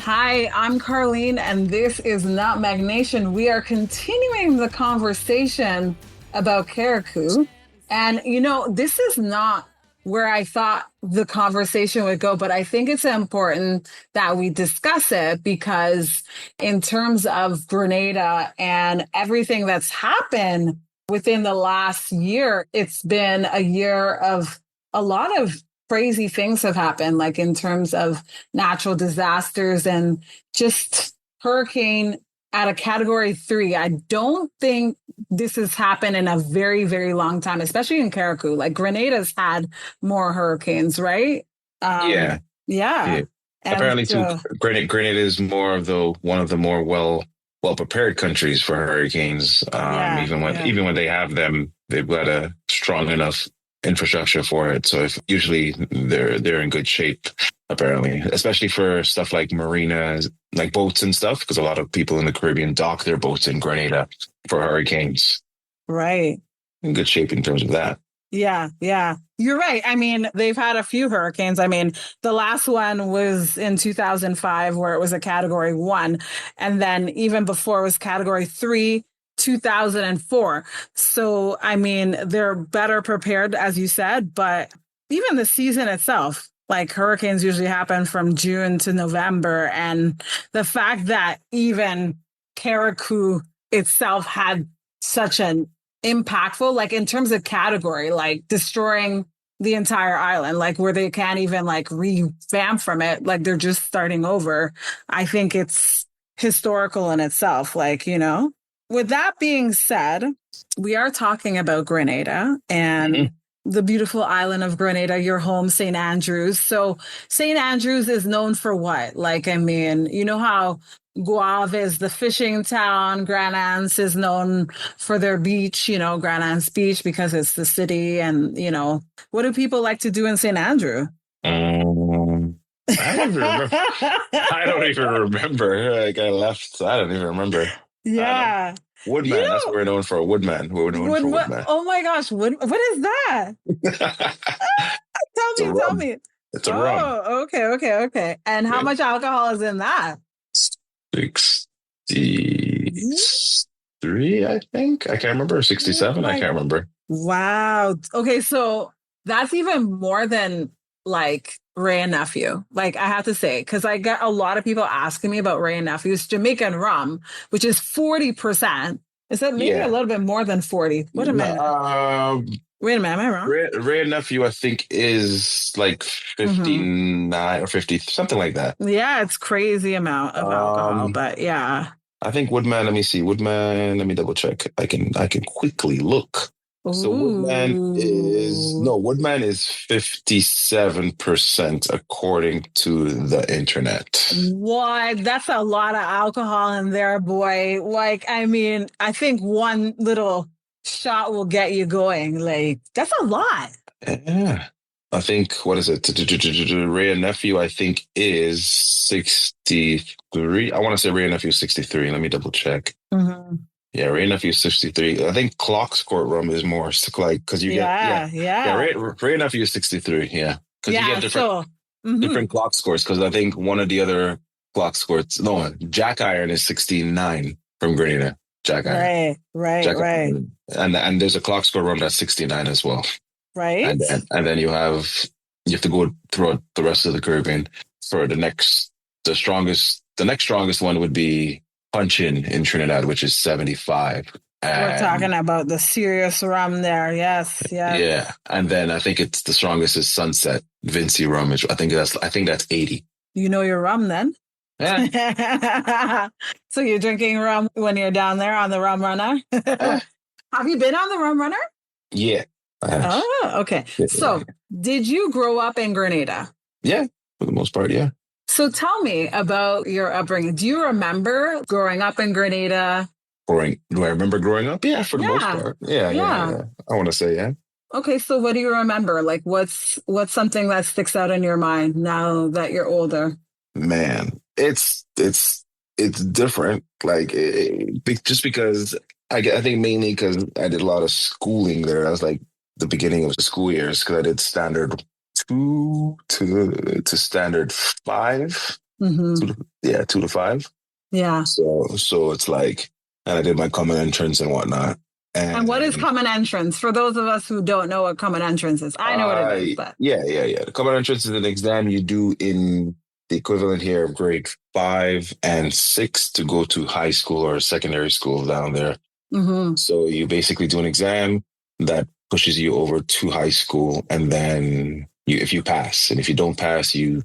Hi, I'm Carlene, and this is Not Magnation. We are continuing the conversation about Karakou. And, this is not where I thought the conversation would go, but I think it's important that we discuss it because, in terms of Grenada and everything that's happened within the last year, it's been a year of a lot of crazy things have happened, like in terms of natural disasters and just hurricane at a category 3. I don't think this has happened in a very, very long time, especially in Karakou. Like Grenada's had more hurricanes, right? Yeah, Yeah. yeah. And Apparently, too, Grenada is more of the one of the more well prepared countries for hurricanes. yeah, Even when they have them, they've got a strong enough infrastructure for it. So if usually they're in good shape. Apparently, especially for stuff like marinas, like boats and stuff, because a lot of people in the Caribbean dock their boats in Grenada for hurricanes. right. In good shape in terms of that. Yeah, yeah. You're right. I mean, they've had a few hurricanes. I mean, the last one was in 2005 where it was a category 1. And then even before it was category 3, 2004. So, I mean, they're better prepared, as you said, but even the season itself, like hurricanes usually happen from June to November. And the fact that even Karakou itself had such an impactful, like in terms of category, like destroying the entire island, like where they can't even like revamp from it, like they're just starting over. I think it's historical in itself, like. With that being said, we are talking about Grenada and Mhm. the beautiful island of Grenada, your home, St. Andrews. So, St. Andrews is known for what? Like, I mean, you know how Guave is the fishing town, Grand Anse is known for their beach, Grand Anse Beach because it's the city. And, what do people like to do in St. Andrew? Um, I don't even remember. I don't even remember. Like I left. I don't even remember. I don't know. Yeah. You Woodman. That's what know, we're known for. Woodman. We're known for what, Woodman. oh my gosh, what is that? Tell It's a me, tell rum. me. It's a rum. Oh, okay, okay, okay. And how Yeah. much alcohol is in that? 63, I think. I can't remember. Oh 67. I my, can't remember. wow. Okay, so that's even more than like Ray and Nephew. Like I have to say, because I get a lot of people asking me about Ray and Nephew's Jamaican rum, which is 40%. Is that maybe a Yeah. little bit more than 40? What am No, I? Wait a minute, am I wrong? Ray Nephew, I think, is like Hmm. 59 or 50, something like that. Yeah, it's crazy amount of alcohol, Um, but yeah. I think Woodman, let me see. Woodman, let me double check. I can quickly look. So Ooh. Woodman is 57% according to the internet. What? That's a lot of alcohol in there, boy. Like, I mean, I think one little shot will get you going. Like, that's a lot. Yeah. I think, what is it? Ray and Nephew, I think, is 63. I want to say Ray and Nephew is 63. Let me double check. Mhm. Yeah, Ray and Nephew is 63. I think Clock Squirt rum is more like, because you get, Yeah, yeah, yeah. Ray and Nephew is 63. Yeah. Because you Yeah, get so mhm. different clock scores. Because I think one of the other clock scores, no, Jack Iron is 69 from Grenada. Jack Iron. Right, right, Jack right, Iron. And there's a clock score rum that's 69 as well. right. And then you have to go throughout the rest of the Caribbean for the next strongest one would be Punch in Trinidad, which is 75. We're And talking about the serious rum there. Yes, yes. yeah, and then I think it's the strongest is Sunset Vincy rum, which I think that's 80. You know your rum then. Yeah, So you're drinking rum when you're down there on the rum runner? eh, Have you been on the rum runner? yeah, I have. Oh, okay. Yeah, So, did you grow up in Grenada? yeah, for the most part, yeah. So, tell me about your upbringing. Do you remember growing up in Grenada? Do I remember growing up? Yeah, for the most Yeah. part. Yeah, yeah, Yeah. yeah. I want to say yeah. Okay, so what do you remember? Like what's something that sticks out in your mind now that you're older? Man, it's different. Like just because I think mainly because I did a lot of schooling there. I was like the beginning of the school years because I did standard 2 to standard 5. Hmm. Yeah, 2 to 5. Yeah. So it's like, and I did my common entrance and whatnot. And what is And common entrance? For those of us who don't know what common entrance is, I know what it is, but yeah. The common entrance is an exam you do in the equivalent here of grade 5 and 6 to go to high school or secondary school down there. hmm. So you basically do an exam that pushes you over to high school, and then if you pass, and if you don't pass, you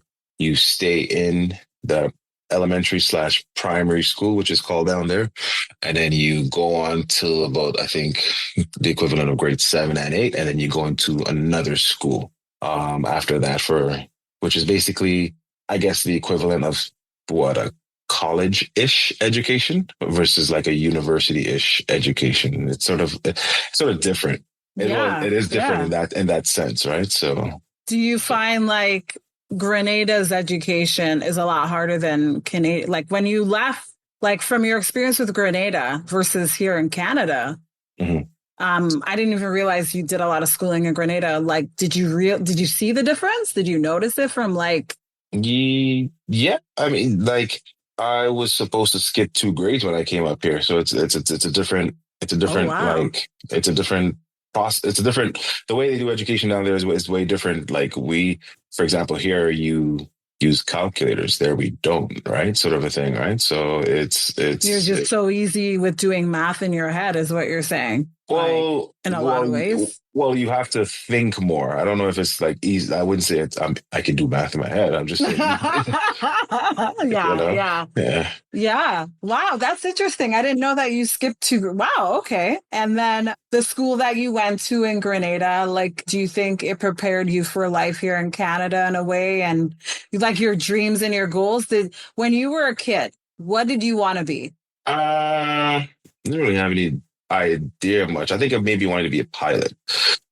stay in the elementary slash primary school, which is called down there, and then you go on till about, I think, the equivalent of grade 7 and 8, and then you go into another school after that, for which is basically, I guess, the equivalent of what a college-ish education versus like a university-ish education. It's sort of different. Yeah, It is different yeah. in that sense, right? So Do you find like Grenada's education is a lot harder than Canada? Like when you left, like from your experience with Grenada versus here in Canada, mhm. I didn't even realize you did a lot of schooling in Grenada. Like, did you see the difference? Did you notice it from like, Yeah, I mean, like I was supposed to skip 2 grades when I came up here, so it's a different oh wow. it's a different process. It's a different The way they do education down there is way different. Like we, for example, here you use calculators, there we don't, right? Sort of a thing, right? So You're just so easy with doing math in your head, is what you're saying. Like in a lot of ways. you have to think more. I don't know if it's like easy. I wouldn't say I can do math in my head. I'm just saying, you Yeah, know, yeah. yeah. Yeah. Wow, that's interesting. I didn't know that you skipped to, wow, okay. And then the school that you went to in Grenada, like, do you think it prepared you for life here in Canada in a way? And like your dreams and your goals? When you were a kid, what did you want to be? I don't really have any idea much. I think I maybe wanted to be a pilot,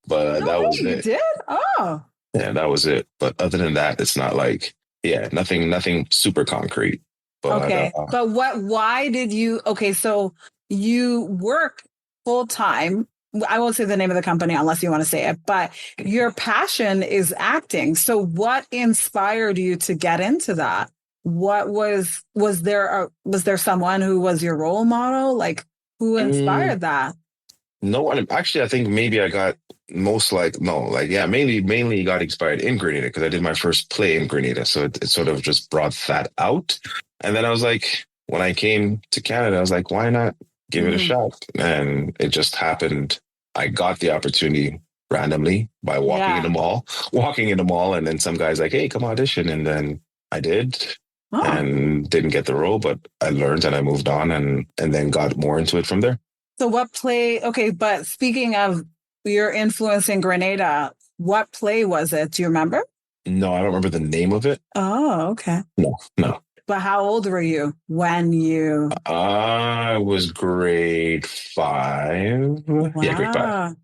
but No that was way, you it. did? Oh, Yeah, that was it. But other than that, it's not like, yeah, nothing super concrete. But okay. But why did you, okay, so you work full time. I won't say the name of the company unless you want to say it, but your passion is acting. So what inspired you to get into that? Was there someone who was your role model? Like who mm, inspired that? no one actually. I think maybe I got most like no, like yeah, mainly got inspired in Grenada because I did my first play in Grenada, so it sort of just brought that out. And then I was like, when I came to Canada, I was like, why not give it a Mhm. shot? And it just happened. I got the opportunity randomly by Yeah. walking in the mall, and then some guy's like, hey, come audition, and then I did. Oh. And didn't get the role, but I learned and I moved on, and then got more into it from there. So what play? Okay, but speaking of your influence in Grenada, what play was it? Do you remember? No, I don't remember the name of it. Oh, okay. No, no. But how old were you when you? I was grade 5. Yeah, grade 5. Wow.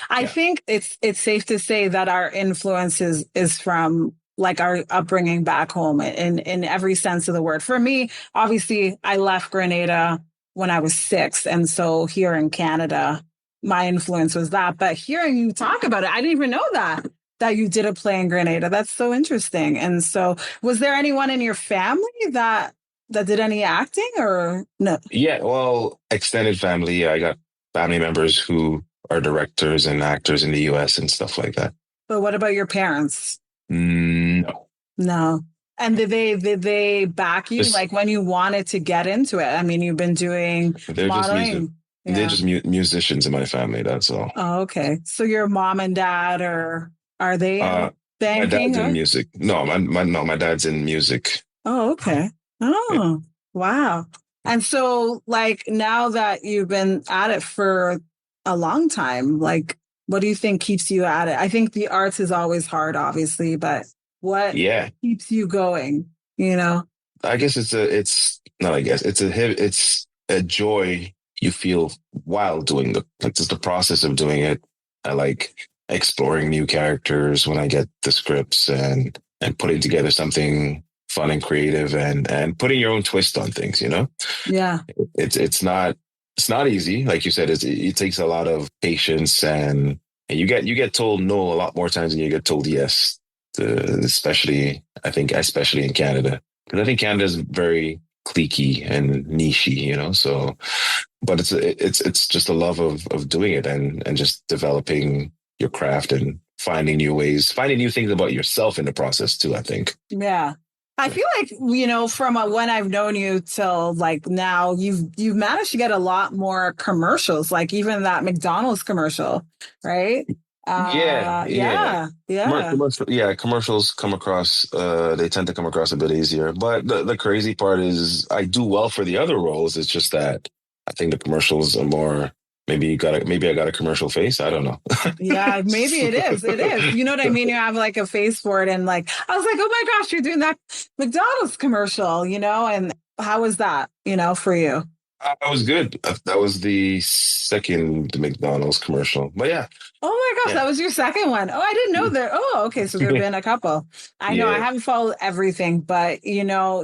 I Yeah. think it's safe to say that our influence is from like our upbringing back home in every sense of the word. For me, obviously, I left Grenada when I was 6, and so here in Canada, my influence was that. But hearing you talk about it, I didn't even know that you did a play in Grenada. That's so interesting. And so, was there anyone in your family that did any acting or no? Yeah, well, extended family. Yeah, I got family members who are directors and actors in the US and stuff like that. But what about your parents? No, No. And did they back you just like when you wanted to get into it? I mean, you've been doing they're just music. modeling. They're Yeah. just musicians in my family. That's all. Oh, okay. So your mom and dad are they Uh, in my banking dad's in or? music. No, my dad's in music. Oh, okay. Yeah. Oh, wow. And so like now that you've been at it for a long time, like what do you think keeps you at it? I think the arts is always hard, obviously, but what Yeah, keeps you going, you know? I guess it's not. I guess it's a joy you feel while doing just the process of doing it. I like exploring new characters when I get the scripts, and putting together something fun and creative, and putting your own twist on things. Yeah. It's not easy. Like you said, it takes a lot of patience, and you get told no a lot more times than you get told yes. Especially, I think, especially in Canada. Because I think Canada's very cliquey and nichey, so but it's just a love of doing it and just developing your craft and finding new ways, finding new things about yourself in the process too, I think. Yeah. I feel like, from when I've known you till like now, you've managed to get a lot more commercials, like even that McDonald's commercial, right? Yeah, yeah. Yeah, yeah, Commercials come across, they tend to come across a bit easier. But the crazy part is I do well for the other roles. It's just that I think the commercials are more, maybe I got a commercial face. I don't know. yeah. Maybe it is. It is. You know what I mean? You have like a face for it, and like I was like, oh my gosh, you're doing that McDonald's commercial, and how was that, for you? That was good. That was the second McDonald's commercial. But yeah, Oh my gosh, yeah, that was your second one. Oh, I didn't know that. Oh, okay. So there have been a couple. I know I yeah. haven't followed everything, but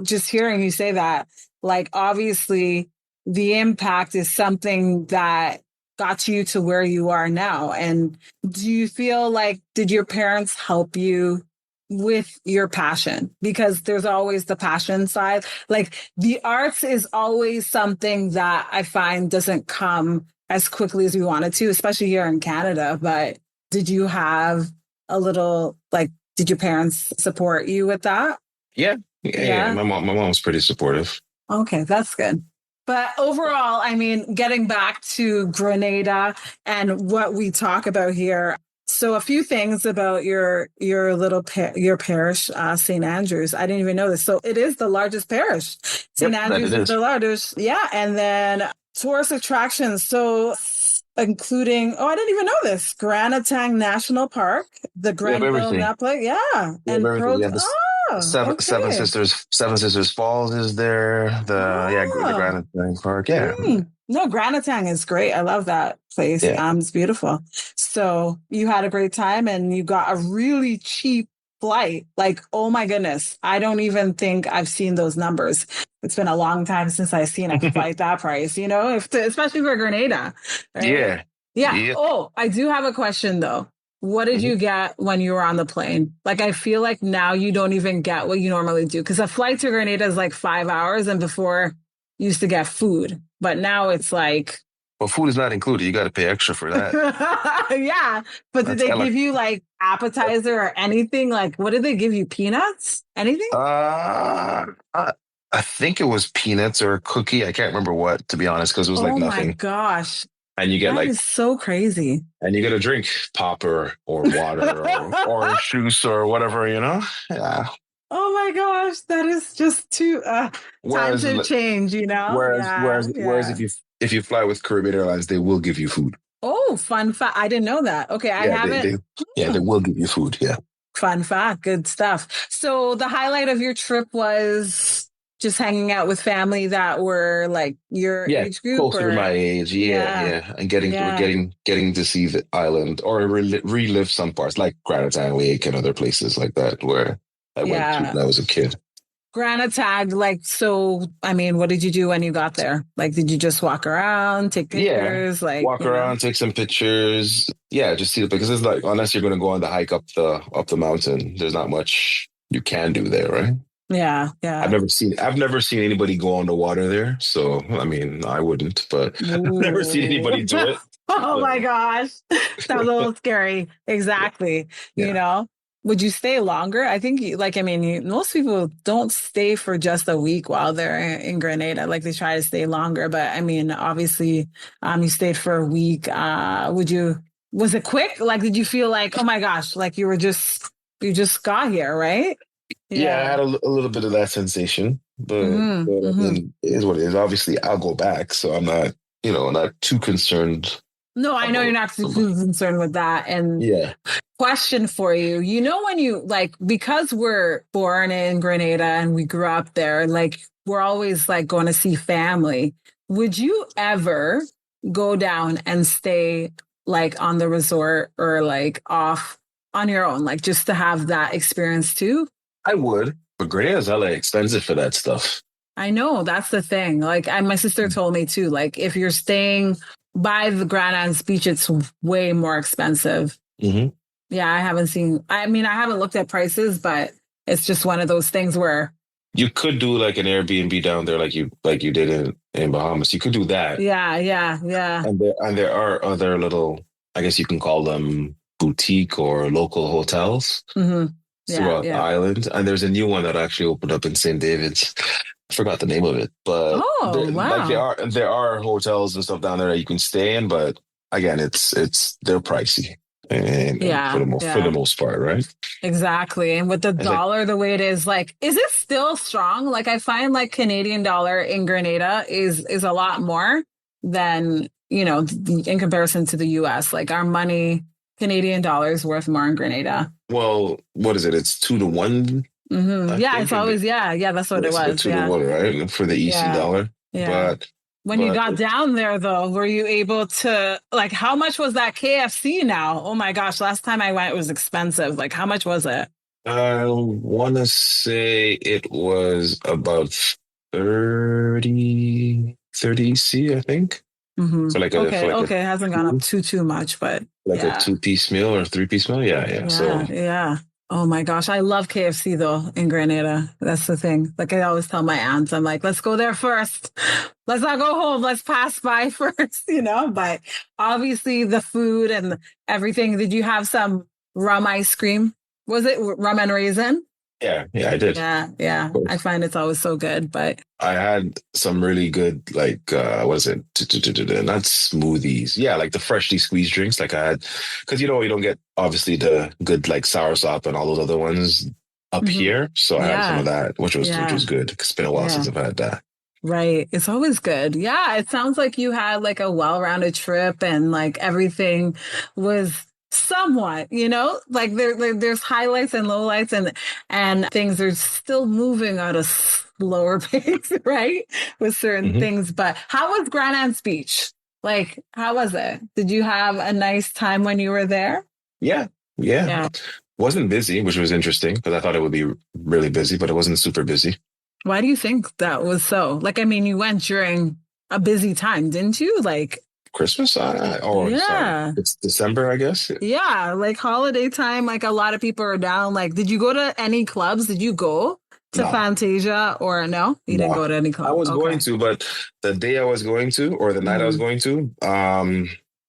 just hearing you say that, like obviously the impact is something that got you to where you are now. And do you feel like did your parents help you with your passion? Because there's always the passion side. Like the arts is always something that I find doesn't come as quickly as we wanted to, especially here in Canada. But did you have a little, like, did your parents support you with that? Yeah, yeah, yeah. Yeah. My mom was pretty supportive. Okay, that's good. But overall, I mean, getting back to Grenada and what we talk about here. So a few things about your little your parish, St. Andrews. I didn't even know this. So it is the largest parish. St. Yep, that Andrews it is is. the largest. Yeah, and then tourist attractions. So including, oh, I didn't even know this. Granatang National Park, the We have Grenville everything. Napa, yeah, We have and everything. Pearl. We have this Oh, okay. Seven Sisters Falls is there. The Oh. Granite Park. Yeah, No, Granatang is great. I love that place. yeah. It's beautiful. So you had a great time and you got a really cheap flight. Like, oh my goodness. I don't even think I've seen those numbers. It's been a long time since I've seen a flight that price, especially for Grenada, right? Yeah, Yeah. yeah. Oh, I do have a question though. What did Mhm. you get when you were on the plane? Like, I feel like now you don't even get what you normally do because a flight to Grenada is like 5 hours, and before you used to get food, but now it's like, Well, food is not included. You got to pay extra for that. yeah. But did That's they ele- give you like appetizer or anything? Like, what did they give you? Peanuts? Anything? uh, I, I think it was peanuts or a cookie. I can't remember what, to be honest, because it was like Oh my nothing. gosh. And you get That like, is so crazy. and you get a drink, pop or water or orange juice or whatever, Yeah. Oh my gosh, that is just too times Whereas, have changed, Yeah, whereas yeah. if you fly with Caribbean Airlines, they will give you food. Oh, fun fact. I didn't know that. Okay, I Yeah, haven't. yeah, they Hmm, will give you food. Yeah. fun fact. Good stuff. So the highlight of your trip was just hanging out with family that were like your Yeah, age group closer to my or age. Yeah, yeah, yeah, and yeah, getting to see the island or relive some parts like Granite Lake and other places like that where I went to yeah. when I was a kid. Granatag, like, so, I mean, what did you do when you got there? Like, did you just walk around, take Yeah, pictures? Like, walk around, take some pictures. Yeah, just see it because it's like unless you're going to go on the hike up the mountain, there's not much you can do there, right? Yeah, yeah. I've never seen anybody go on the water there. So I mean, I wouldn't, but I've never seen Ooh. anybody do it. Oh my So gosh. Sounds a little scary. Exactly. You yeah. know, would you stay longer? I think, like, I mean, most people don't stay for just a week while they're in Grenada. Like, they try to stay longer. But I mean, obviously, you stayed for a week. Was it quick? Like, did you feel like, oh my gosh, like you just got here, right? Yeah, I Yeah. had a little bit of that sensation, but I Hmm. mean, it is what it is. Obviously, I'll go back, so I'm not, not too concerned No, I know you're about. not too concerned with that. And Yeah, question for you, when you like, because we're born in Grenada and we grew up there, like we're always like going to see family. Would you ever go down and stay like on the resort or like off on your own, like just to have that experience too? I would, but Grenada's hella expensive for that stuff. I know that's the thing. Like, my sister told me too, like if you're staying by the Grand Anse Beach, it's way more expensive. Hmm. Yeah, I haven't seen, I mean, I haven't looked at prices, but it's just one of those things where you could do like an Airbnb down there, like you did in Bahamas. You could do that, Yeah, yeah, yeah. and there are other little, I guess you can call them boutique or local hotels Hmm. Yeah, throughout the yeah. island. And there's a new one that actually opened up in St. David's. I forgot the name of it, but Oh, wow. there are hotels and stuff down there that you can stay in, but again, it's they're pricey, and Yeah, for the yeah. most part, right? Exactly. And with the It's like, dollar the way it is, like, is it still strong? Like I find like Canadian dollar in Grenada is a lot more than, in comparison to the US. Like our money, Canadian dollar is worth more in Grenada. well, what is it? It's 2 to 1, I Yeah, it's think, and always, yeah, yeah, that's what it it's like was. two to Yeah. one, right, for the EC Yeah. dollar. Yeah. But When you but got down there though, were you able to like how much was that KFC now? Oh my gosh, last time I went it was expensive. Like how much was it? I want to say it was about 30 C, I think, Hmm. for Okay, like a okay. It hasn't gone up two too much, but like a yeah. 2 piece meal or 3 piece meal. Yeah, yeah. Yeah, So yeah. Oh my gosh, I love KFC though in Grenada. That's the thing. Like I always tell my aunts, I'm like, let's go there first. Let's not go home. Let's pass by first, But obviously the food and everything. Did you have some rum ice cream? Was it rum and raisin? yeah, yeah, I did. Yeah, yeah. I find it's always so good, but I had some really good, like, what is it? Not smoothies. Yeah, like the freshly squeezed drinks. Like I had, because you don't get obviously the good like soursop and all those other ones up mhm. here. So I had some of Yeah, that, which yeah, was good. It's been a while yeah. since I've had that. Right. It's always good. Yeah. It sounds like you had like a well-rounded trip and like everything was somewhat, like there's highlights and lowlights and things are still moving at a slower pace, right? With certain Hmm. things. But how was Grand Anse Beach? Like, how was it? Did you have a nice time when you were there? Yeah, yeah. Yeah. Wasn't busy, which was interesting because I thought it would be really busy, but it wasn't super busy. Why do you think that was so? Like, I mean, you went during a busy time, didn't you? Like, Christmas? Oh, sorry. yeah. It's December, I guess. Yeah, like holiday time, like a lot of people are down. Like, did you go to any clubs? Did you go to No, Fantasia or no? You didn't no. go to any I club. was going Okay. to, but the day I was going to, or the night I was Hmm. going to,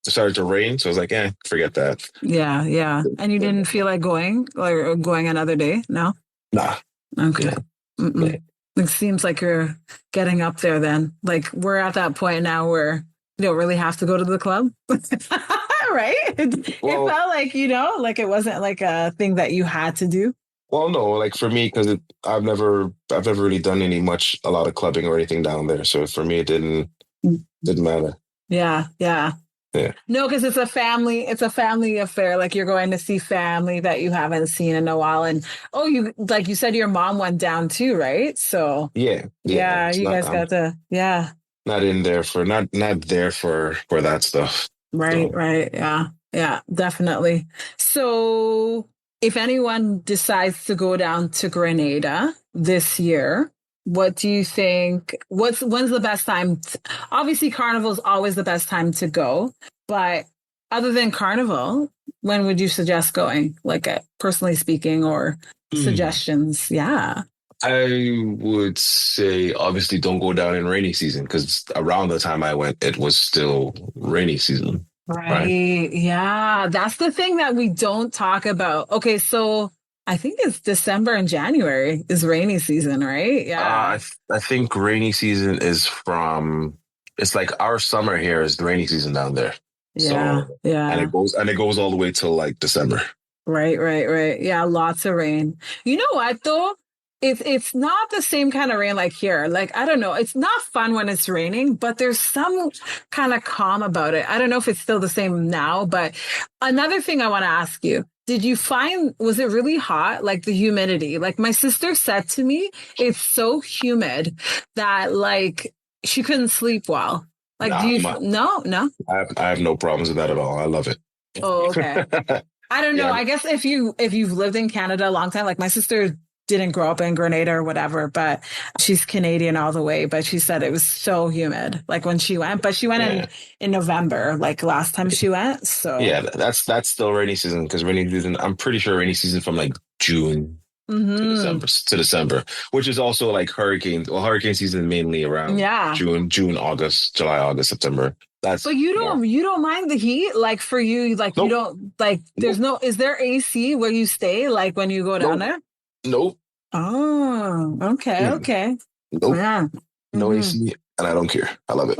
it started to rain. So I was like, forget that. Yeah, yeah. And you didn't feel like going or going another day? No? Nah, Okay. nah, nah. Mm-mm. It seems like you're getting up there then. Like we're at that point now where you don't really have to go to the club. Right? It Well, felt like, like it wasn't like a thing that you had to do. no, like for me, because I've never really done a lot of clubbing or anything down there. So for me, it didn't matter. Yeah, yeah. Yeah, No, because it's a family affair. Like you're going to see family that you haven't seen in a while. And oh, like you said, your mom went down too, right? So yeah, yeah. yeah, It's you not. guys got to, yeah, Not in there for not there for that stuff. right, So right. Yeah, yeah, definitely. So if anyone decides to go down to Grenada this year, what do you think? When's the best time? Obviously, Carnival is always the best time to go, but other than Carnival, when would you suggest going? Like, personally speaking, or Hmm. suggestions? Yeah, I would say obviously don't go down in rainy season because around the time I went, it was still rainy season, right? right. Yeah, that's the thing that we don't talk about. Okay, so I think it's December and January is rainy season, right? Yeah, I think rainy season is from it's like our summer here is the rainy season down there. yeah, So yeah. and it goes all the way till like December. Right, right, right. Yeah, lots of rain. You know what though? It's not the same kind of rain like here. Like I don't know, it's not fun when it's raining, but there's some kind of calm about it. I don't know if it's still the same now, but another thing I want to ask you, did you find was it really hot? Like the humidity? Like my sister said to me, it's so humid that like she couldn't sleep well. Like do Nah, you no, no? I have no problems with that at all. I love it. Oh, okay. I don't know. Yeah, I guess if you've lived in Canada a long time, like my sister didn't grow up in Grenada or whatever, but she's Canadian all the way. But she said it was so humid, like when she went. But she went in yeah. in November, like last time she went. So Yeah, that's still rainy season because rainy season. I'm pretty sure rainy season from like June. Mm-hmm. To December, which is also like hurricane. Well, hurricane season mainly around Yeah. June, August, July, August, September. That's But you more. don't mind the heat? Like for you, like you Nope, don't like there's nope, no is there AC where you stay like when you go down nope, there? nope, Oh, okay, okay. nope. Yeah. No Hmm. AC, and I don't care. I love it.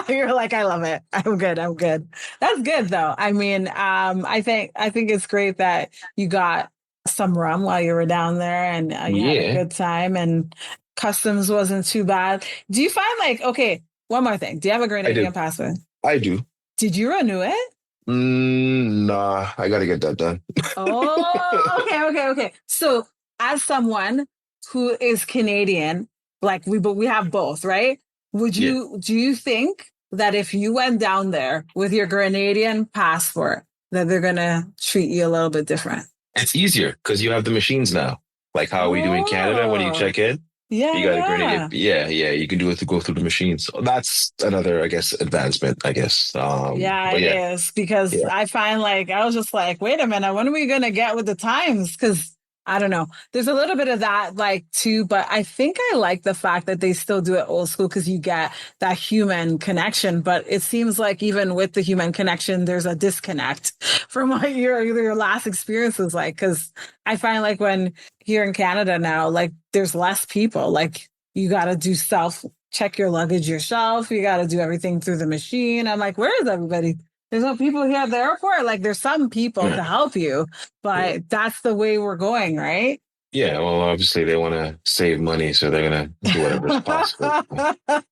You're like, I love it. I'm good. I'm good. That's good though. I mean, I think it's great that you got some rum while you were down there and you had a Yeah, good time and customs wasn't too bad. Do you find like, okay, one more thing. Do you have a I do. Grenadian passport? I do. Did you renew it? Nah, I gotta get that done. Oh, okay, okay, okay. So, as someone who is Canadian, like but we have both, right? Yeah, Do you think that if you went down there with your Grenadian passport, that they're gonna treat you a little bit different? it's easier because you have the machines now. Like how we do in Canada when you Oh, check in, yeah, you got a Grenadian. yeah. Yeah, yeah, you can do it to go through the machines. So that's another, I guess, advancement. I guess. Yeah, But it yeah, is because yeah, I find like I was just like, wait a minute, when are we gonna get with the times? Because I don't know. There's a little bit of that like too, but I think I like the fact that they still do it old school because you get that human connection. But it seems like even with the human connection, there's a disconnect from what your last experience was like. Because I find like when here in Canada now, like there's less people. Like you got to do self check your luggage yourself. You got to do everything through the machine. I'm like, where is everybody? There's no people here at the airport. Like, there's some people to yeah, help you, yeah. but that's the way we're going, right? Yeah, well, obviously they want to save money, so they're gonna do whatever is possible to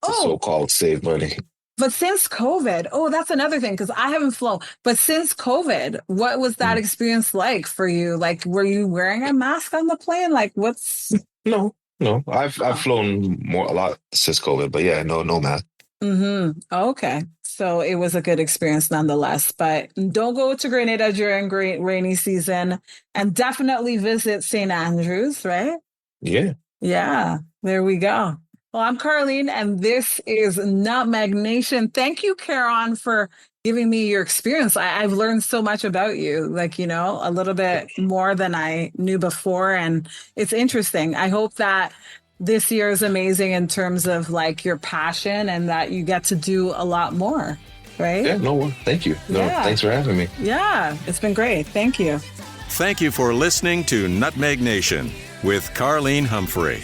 Oh, so-called save money. but since COVID, oh, that's another thing because I haven't flown. But since COVID, what was that Mm. experience like for you? Like, were you wearing a mask on the plane? Like, what's No, no, I've oh, flown more a lot since COVID, but yeah, no math. mm-hmm. Okay. So it was a good experience nonetheless. But don't go to Grenada during great rainy season and definitely visit St. Andrews, right? Yeah, Yeah, there we go. Well, I'm Carlene, and this is Nutmeg Nation. Thank you, Kerron, for giving me your experience. I've learned so much about you, like, you know, a little bit more than I knew before. And it's interesting. I hope that this year is amazing in terms of like your passion and that you get to do a lot more, right? yeah, no, thank you. No, Yeah. thanks for having me. Yeah. It's been great. Thank you. Thank you for listening to Nutmeg Nation with Carlene Humphrey.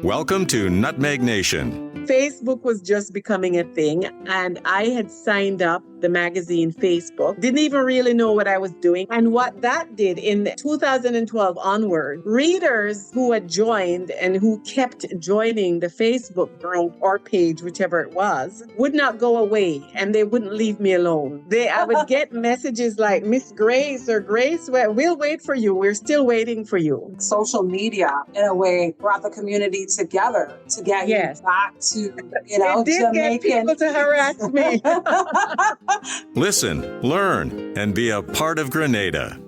Welcome to Nutmeg Nation. Facebook was just becoming a thing, and I had signed up the magazine Facebook. Didn't even really know what I was doing. And what that did in 2012 onward, readers who had joined and who kept joining the Facebook group or page, whichever it was, would not go away and they wouldn't leave me alone. I would get messages like, Miss Grace or Grace, we'll wait for you. We're still waiting for you. Social media, in a way, brought the community together to get Yes. you back to, you know, It did get people to harass me. Listen, learn, and be a part of Grenada.